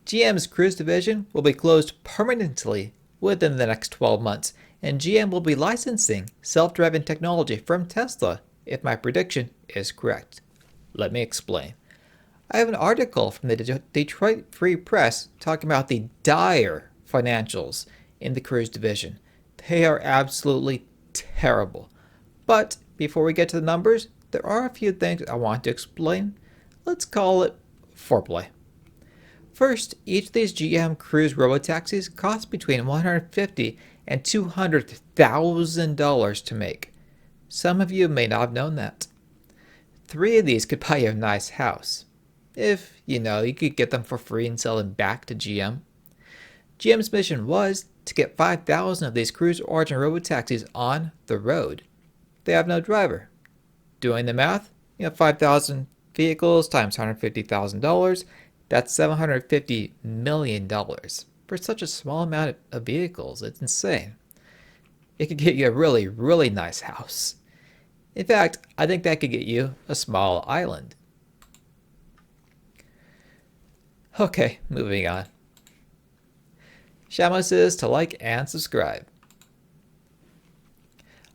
GM's cruise division will be closed permanently within the next 12 months, and GM will be licensing self-driving technology from Tesla if my prediction is correct. Let me explain. I have an article from the Detroit Free Press talking about the dire financials in the cruise division. They are absolutely terrible. But before we get to the numbers, there are a few things I want to explain. Let's call it foreplay. First, each of these GM Cruise robotaxis costs between $150,000 and $200,000 to make. Some of you may not have known that. 3 of these could buy you a nice house. If, you could get them for free and sell them back to GM. GM's mission was to get 5,000 of these Cruise Origin robotaxis on the road. They have no driver. Doing the math, 5,000 vehicles times $150,000, that's $750 million. For such a small amount of vehicles, it's insane. It could get you a really, really nice house. In fact, I think that could get you a small island. Okay, moving on. Shamo says to like and subscribe.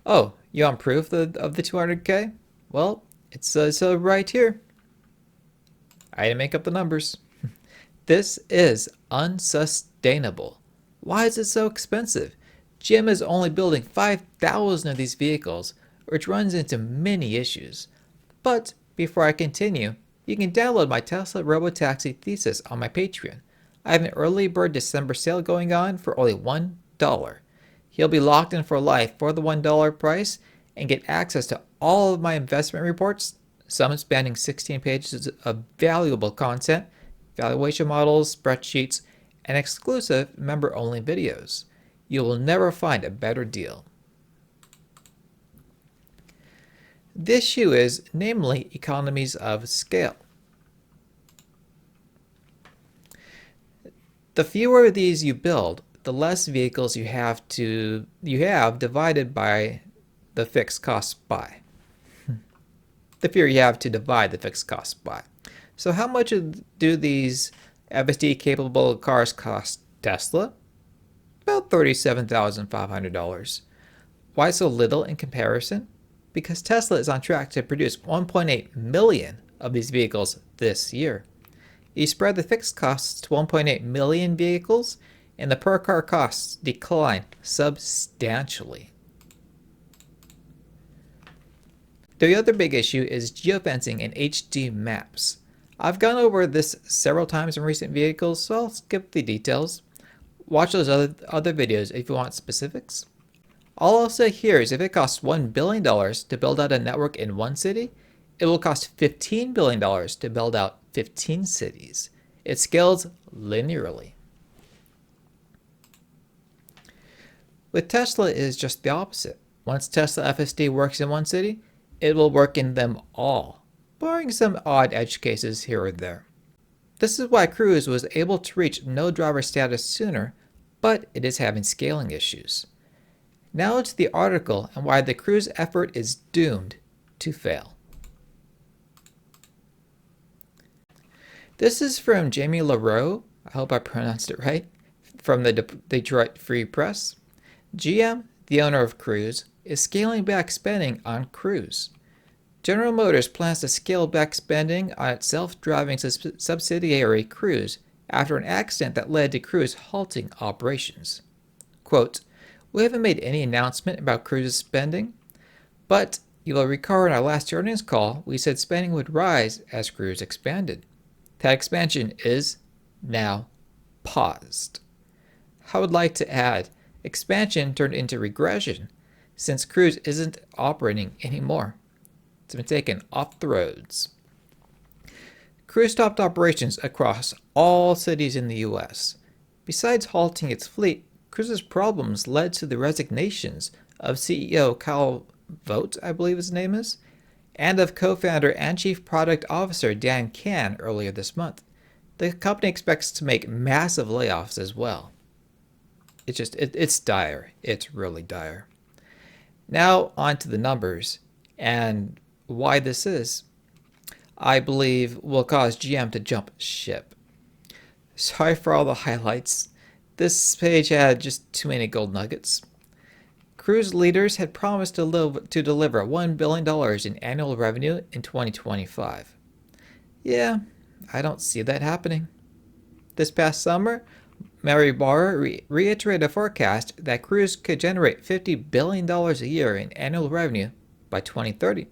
Oh, you want proof of the 200K? Well, it says so right here. I didn't make up the numbers. This is unsustainable. Why is it so expensive? GM is only building 5,000 of these vehicles, which runs into many issues. But before I continue, you can download my Tesla Robotaxi thesis on my Patreon. I have an early bird December sale going on for only $1. You'll be locked in for life for the $1 price and get access to all of my investment reports, some spanning 16 pages of valuable content, valuation models, spreadsheets, and exclusive member-only videos. You will never find a better deal. The issue is, namely, economies of scale. The fewer of these you build, the less vehicles you have divided by the fixed cost by. The fewer you have to divide the fixed cost by. So how much do these FSD capable cars cost Tesla? About $37,500. Why so little in comparison? Because Tesla is on track to produce 1.8 million of these vehicles this year. You spread the fixed costs to 1.8 million vehicles, and the per car costs decline substantially. The other big issue is geofencing and HD maps. I've gone over this several times in recent vehicles, so I'll skip the details. Watch those other videos if you want specifics. All I'll say here is if it costs $1 billion to build out a network in one city, it will cost $15 billion to build out 15 cities. It scales linearly. With Tesla, it is just the opposite. Once Tesla FSD works in one city, it will work in them all, barring some odd edge cases here or there. This is why Cruise was able to reach no driver status sooner, but it is having scaling issues. Now to the article and why the Cruise effort is doomed to fail. This is from Jamie LaRoe, I hope I pronounced it right, from the Detroit Free Press. GM, the owner of Cruise, is scaling back spending on Cruise. General Motors plans to scale back spending on its self-driving subsidiary Cruise after an accident that led to Cruise halting operations. Quote, "We haven't made any announcement about Cruise's spending, but you will recall in our last earnings call, we said spending would rise as Cruise expanded. That expansion is now paused." I would like to add, expansion turned into regression since Cruise isn't operating anymore. It's been taken off the roads. Cruise stopped operations across all cities in the US. Besides halting its fleet, Cruise's problems led to the resignations of CEO Kyle Vogt, I believe his name is, and of co-founder and chief product officer Dan Can earlier this month. The company expects to make massive layoffs as well. It's dire. It's really dire. Now on to the numbers and why this I believe will cause GM to jump ship. Sorry for all the highlights. This page had just too many gold nuggets. Cruise leaders had promised to deliver $1 billion in annual revenue in 2025. Yeah, I don't see that happening. This past summer, Mary Barra reiterated a forecast that Cruise could generate $50 billion a year in annual revenue by 2030.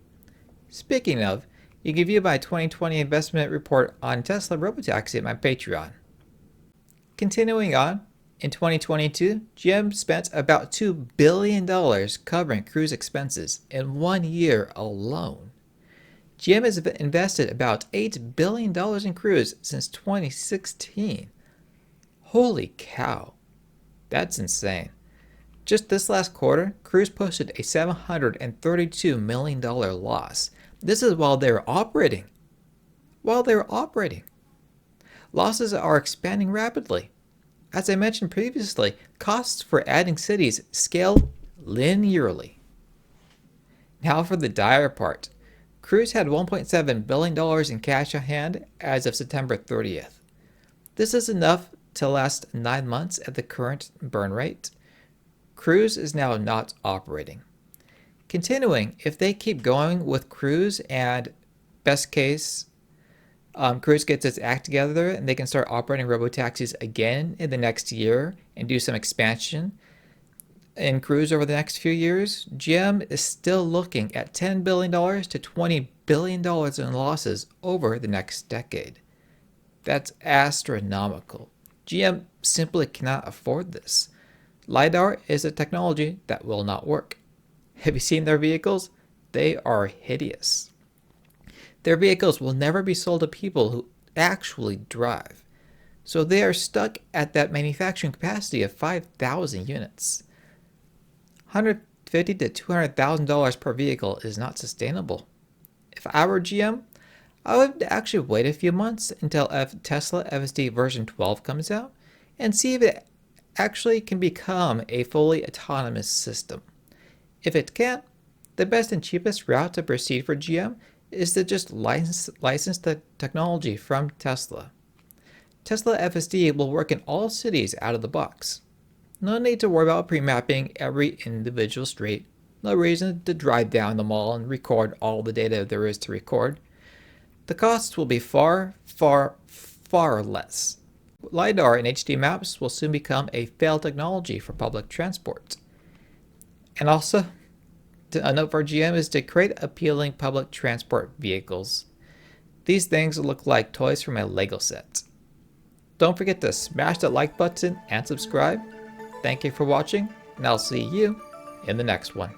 Speaking of, you can view my 2020 investment report on Tesla Robotaxi at my Patreon. Continuing on, in 2022, GM spent about $2 billion covering Cruise expenses in 1 year alone. GM has invested about $8 billion in Cruise since 2016. Holy cow, that's insane. Just this last quarter, Cruise posted a $732 million loss. This is while they were operating. Losses are expanding rapidly. As I mentioned previously, costs for adding cities scale linearly. Now for the dire part. Cruise had $1.7 billion in cash on hand as of September 30th. This is enough to last 9 months at the current burn rate. Cruise is now not operating. Continuing, if they keep going with Cruise and best case, Cruise gets its act together and they can start operating robotaxis again in the next year and do some expansion in Cruise over the next few years, GM is still looking at $10 billion to $20 billion in losses over the next decade. That's astronomical. GM simply cannot afford this. LiDAR is a technology that will not work. Have you seen their vehicles? They are hideous. Their vehicles will never be sold to people who actually drive. So they are stuck at that manufacturing capacity of 5,000 units. $150,000 to $200,000 per vehicle is not sustainable. If I were GM, I would actually wait a few months until Tesla FSD version 12 comes out and see if it actually can become a fully autonomous system. If it can't, the best and cheapest route to proceed for GM is to just license the technology from Tesla. Tesla FSD will work in all cities out of the box. No need to worry about pre-mapping every individual street. No reason to drive down the mall and record all the data there is to record. The costs will be far, far, far less. LiDAR and HD maps will soon become a failed technology for public transport. And also, a note for GM is to create appealing public transport vehicles. These things look like toys from a Lego set. Don't forget to smash that like button and subscribe. Thank you for watching, and I'll see you in the next one.